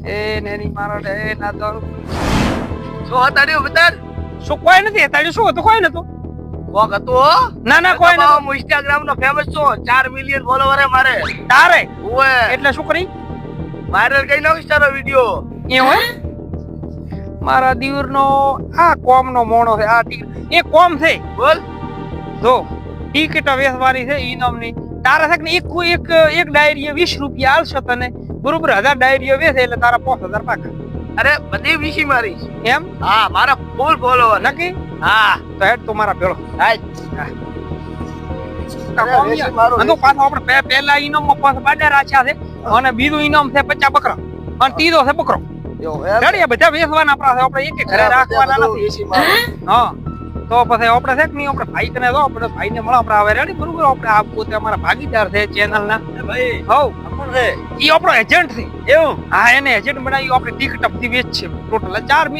એ નેની મારો ડે ના તો શું હતાડ્યું બતાડ શું કોઈ નથી તારી શું હતું કોઈ નતું કોક હતું ના ના કોઈ નતું હું ઇન્સ્ટાગ્રામ નો ફેમસ છું 4 મિલિયન ફોલોવર હે મારે તારે ઓએ એટલે શું કરી વાયરલ કઈ નાખીશ તારો વિડિયો એ હોય મારા દીવરનો આ કોમ નો મોણો છે આ એ કોમ છે બોલ જો ટિકિટ વેચવાની છે ઇનામની તારા છે કે એક ડાયરી 20 રૂપિયા આલશો તને બરોબર 1000 ડાયરીઓ વેચે એટલે તારા 5000 પાકા અરે બધી વીસી મારીશ એમ હા મારા ફૂલ ફોલોવર નક્કી હા તો હેડ તું મારા ભેળો હાય તો પાછો આપણે પહેલા ઇનામમાં પાછો બાડા રાખ્યા છે અને બીજું ઇનામ છે 50 બકરા અને ત્રીજો છે બકરો રેડી બધા વેચવાના આપણા છે આપણે એક ઘરે રાખવાના નથી હા તો પછી આપણે છે કે નહીં આપણે ભાઈ કને તો આપણે ભાઈને મળો આપણે આવે રેડી બરોબર આપણે આ પોતે અમારા ભાગીદાર છે ચેનલ ના ભાઈ હવ કોણ છે ઈ આપણો એજન્ટ છે એવું હા એને એજન્ટ બનાવી આપણે ટિકિટ બધી વેચ છે ટોટલ 4